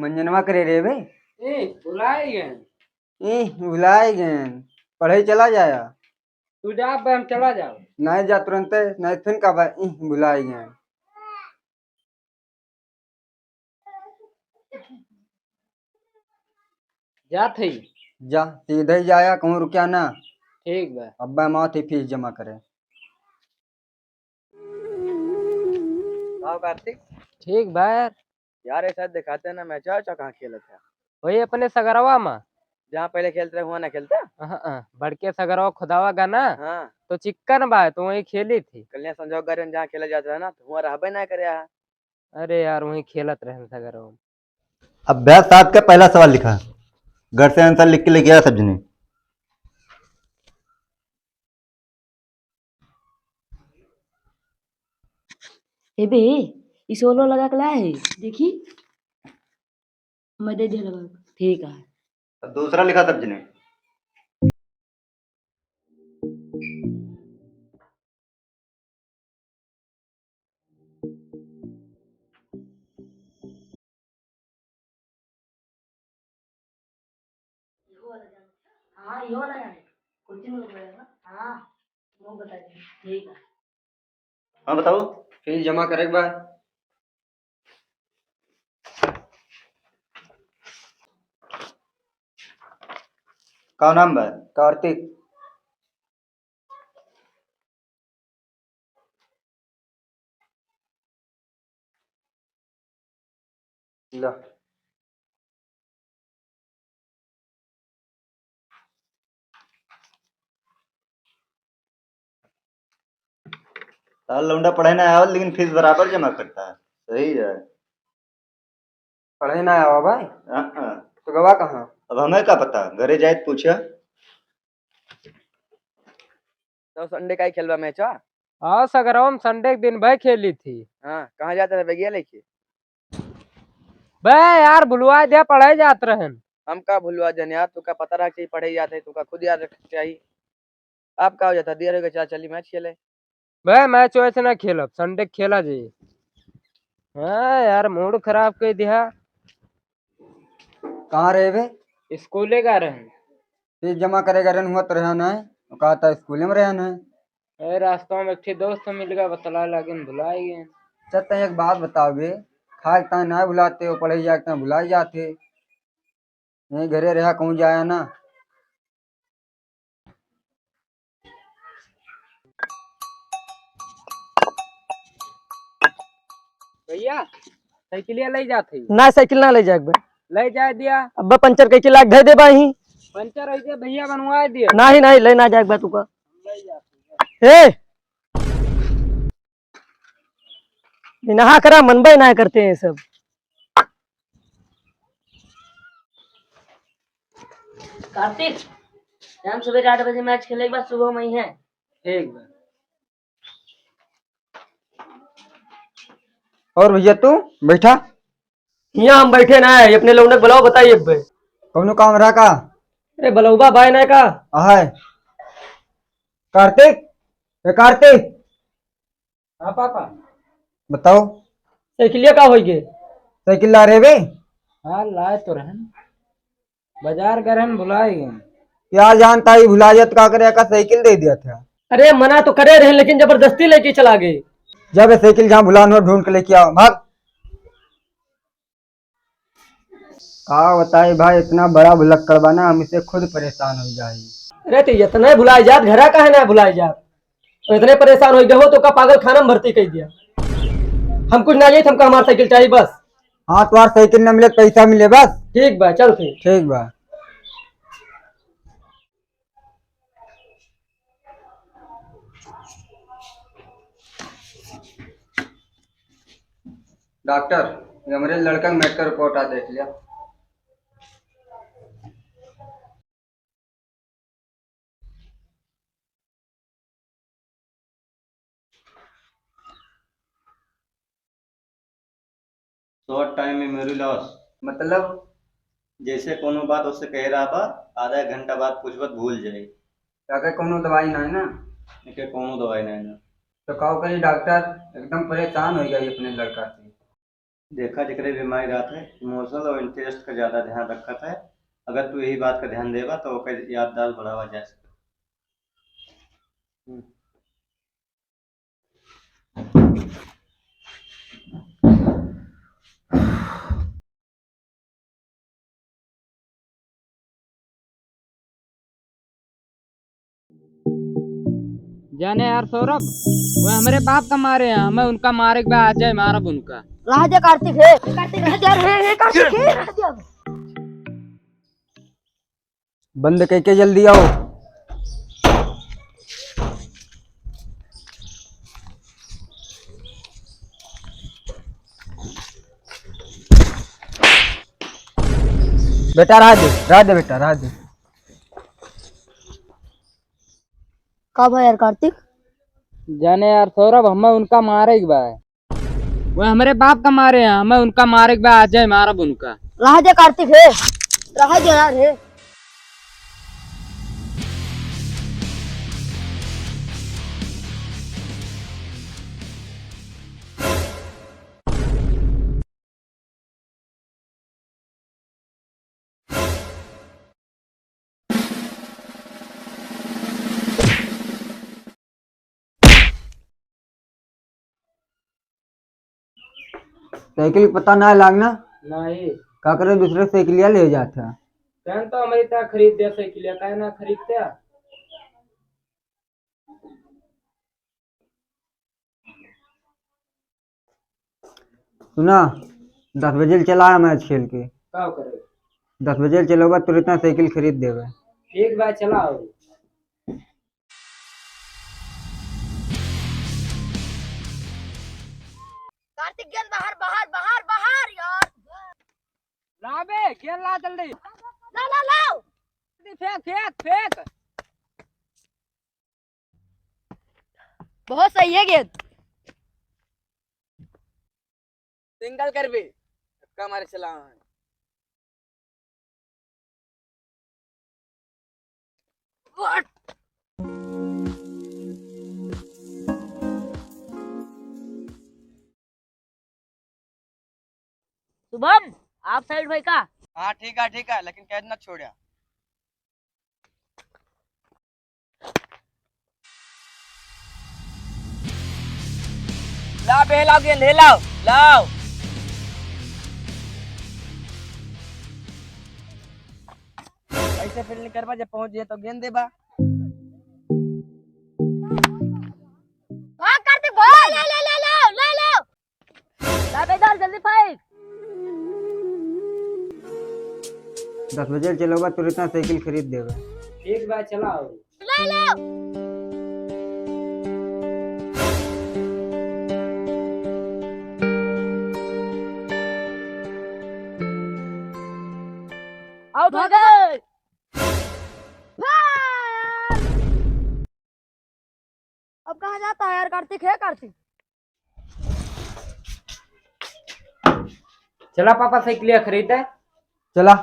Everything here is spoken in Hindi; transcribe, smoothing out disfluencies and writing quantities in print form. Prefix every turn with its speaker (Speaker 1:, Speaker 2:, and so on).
Speaker 1: मंजनवा करे रे बे।
Speaker 2: बुलाए गए।
Speaker 1: भुलाए गए। पढ़े चला जाया।
Speaker 2: तू जा बे, हम चला जाओ।
Speaker 1: नहीं जा तुरंत नहीं फिर का भुलाए गए।
Speaker 2: जा थी।
Speaker 1: जा सीधे ही जाया कहूँ रुकिया ना।
Speaker 2: ठीक बा।
Speaker 1: अब्बा माँ थी फीस जमा करे।
Speaker 3: कार्तिक
Speaker 2: ठीक बा यार।
Speaker 3: यार ऐसा दिखाते हैं ना मैच अच्छा कहाँ खेला था।
Speaker 2: वही अपने सगरवा में
Speaker 3: जहाँ पहले खेलते रहे हुआ ना खेलता।
Speaker 2: बड़के सगरवा खुदावा गाना।
Speaker 3: हाँ
Speaker 2: तो चिक्कन बा तो वही खेली थी।
Speaker 3: कल्याण संजोग गार्डन जहाँ खेला जाता है ना तो वहाँ रहबे ना करे।
Speaker 2: अरे यार वही खेलत रहे सगरवा में।
Speaker 4: अभ्यास 7 का पहला सवाल लिखा। घर से आंसर लिख के लेके आया सब्जी ने।
Speaker 5: ए बे ई सोलो लगा के लाए है देखी। मैं दे दिया लगा। ठीक है।
Speaker 4: अब दूसरा लिखा सब्जी ने।
Speaker 5: हाँ यो लगा है। कुछ नहीं बोलेगा। हाँ वो बता दे। ठीक है।
Speaker 4: हाँ बताओ।
Speaker 1: फीस जमा करे के बाद
Speaker 4: का नाम बा?
Speaker 1: कार्तिक। ला
Speaker 4: साल लौंडा पढ़े ना आया लेकिन फीस बराबर जमा करता है। सही है।
Speaker 1: पढ़े ना आया भाई।
Speaker 4: हाँ।
Speaker 1: तो गवा कहाँ।
Speaker 4: अब हमें क्या पता, घरे जाए तो पूछा।
Speaker 3: तो संडे का ही खेलवा मैच।
Speaker 2: हाँ सगरवा में संडे के दिन भाई खेली थी।
Speaker 3: हाँ कहाँ जाते रहे बेगिया लेके।
Speaker 2: बे यार बुलवा दिया पढ़ाई जात रहन।
Speaker 3: हम का भूलवा जन यार, तुका पता रहा चाहिए पढ़े जाते तुका खुद याद रखना चाहिए। आप का हो जाता दिया रहेगा चार चली मैच खेले।
Speaker 2: बे मैच वैसे ना खेलब संडे खेला जी। हाँ यार मूड खराब कर दिया।
Speaker 1: कहाँ रहे बे।
Speaker 2: स्कूले का रहन।
Speaker 1: फीस जमा करेगा रन हुआ तो रहना है। कहा था स्कूल में रहना है।
Speaker 2: रास्ता में एक दोस्त मिल गया बतला लगिन भुलाई गए।
Speaker 1: चल एक बात बताओ बे। खाए ता ना भुलाते हो पढ़े जाते भुलाई जाते। नहीं घरे रहा कहूँ जाया ना।
Speaker 2: भैया साइकिलिया ले जाते।
Speaker 6: ना साइकिल ना ले जाए
Speaker 2: ले जा दिया।
Speaker 6: अब पंचर कह के लाख धर दे बाही।
Speaker 2: पंचर ऐसे भैया बनवा दिया।
Speaker 6: नहीं नहीं ले ना जाए तू का। ए नहा करा मनबे ना करते हैं सब।
Speaker 5: कार्तिक हम सुबह 8 बजे मैच खेले के बाद सुबह में ही है।
Speaker 2: ठीक है।
Speaker 1: और भैया तू बैठा।
Speaker 6: यहाँ हम बैठे ना है अपने लोग ने बुलाओ बताइए अब।
Speaker 1: कौन काम रहा का।
Speaker 6: अरे बलौबा भाई ना का।
Speaker 1: है कार्तिक। कार्तिक
Speaker 2: हाँ पापा।
Speaker 1: बताओ।
Speaker 6: साइकिलिया का होई गे।
Speaker 1: साइकिल ला रहे बे।
Speaker 2: हाँ लाए तो रहन बाजार गए रहन भुलाई गए।
Speaker 1: यार जानता ही भुला जात का करे का साइकिल दे दिया था।
Speaker 6: अरे मना तो करे रहे लेकिन जबरदस्ती लेके चला गए।
Speaker 1: जब साइकिल जहाँ भुलाना हो ढूंढ के लेके आओ भाग। का बताए भाई इतना बड़ा भुलक्कड़ बना हम इसे खुद परेशान हो जाए।
Speaker 6: अरे तो इतना भुलाई जात घरा का है ना भुलाई जात। तो इतने परेशान हो गए हो तो का पागल खाना में भर्ती कर दिया। हम कुछ ना जाए हमको हमारा साइकिल चाहिए बस।
Speaker 1: हाँ तुम्हार साइकिल न मिले पैसा मिले बस।
Speaker 6: ठीक बा चल फिर।
Speaker 1: ठीक बा। डॉक्टर ये हमारे लड़का का मेडिकल रिपोर्ट आ देख लिया।
Speaker 4: शॉर्ट टाइम मेमोरी लॉस
Speaker 1: मतलब
Speaker 4: जैसे कोनो बात उससे कह रहा बा आधा घंटा बाद कुछ बात भूल जाए।
Speaker 1: क्या कोनो दवाई ना है ना।
Speaker 4: इनके कोनो दवाई नहीं ना।
Speaker 1: तो कहो कहीं डॉक्टर एकदम परेशान हो गया ये अपने लड़का से।
Speaker 4: देखा जिक्र बीमारी रहते है इमोशनल और इंटरेस्ट का ज्यादा ध्यान रखा है। अगर तू यही बात का ध्यान देगा तो ओकर याददाश्त बढ़ावा जा सकता।
Speaker 2: जाने यार सौरभ, वो हमारे बाप का मारे हैं, हमें उनका मारे के बाद आ जाए मारब उनका।
Speaker 5: रह जा कार्तिक है, कार्तिक रह जा रे, कार्तिक है रह जा।
Speaker 1: बंद करके जल्दी आओ। बेटा राह दे बेटा राह दे।
Speaker 5: कब है यार कार्तिक?
Speaker 2: जाने यार सौरभ, हमें उनका मारे के बाद, वो हमारे बाप का मारे हैं, हमें उनका मारे के बाद आ जाए मारब उनका।
Speaker 5: रह जा कार्तिक है, रह जा यार है।
Speaker 1: साइकिल के पता ना लागना,
Speaker 2: नहीं
Speaker 1: का करे दूसरे साइकिलिया ले जाता।
Speaker 2: कहन तो हमारी तरह खरीद दे साइकिल, काहे ना खरीदते हैं?
Speaker 1: सुना, 10 बजे चला मैच खेल के।
Speaker 2: क्या करे?
Speaker 1: 10 बजे चलोगा तो इतना साइकिल खरीद देवे।
Speaker 2: एक बार चलाओ।
Speaker 5: कार्तिक गेंद बाहर बाहर बाहर बाहर यार।
Speaker 2: ला बे, गेंद ला जल्दी।
Speaker 5: ला ला ला।
Speaker 2: फेंक फेंक फेंक।
Speaker 5: बहुत सही है गेंद।
Speaker 3: सिंगल कर भी धक्का मारे चला है।
Speaker 5: शुभम आप साइड भाई का।
Speaker 3: हाँ ठीक है लेकिन कैद न छोड़ा। ला बे, लाओ गेंद, ले लाओ लाओ। ऐसे फील्डिंग करवा, जब पहुंच जाए तो गेंद देबा।
Speaker 5: भाग कार्तिक भाग। ले ले ले ले ले ले। ला बे डाल जल्दी फाइट।
Speaker 1: 10 बजे चलोगा तो इतना साइकिल खरीद देवे।
Speaker 2: एक बार चलाओ।
Speaker 5: ले ले। आउट हो गए। अब कहाँ जाता है यार कार्तिक है कार्तिक।
Speaker 2: चला पापा साइकिल खरीदे।
Speaker 1: चला।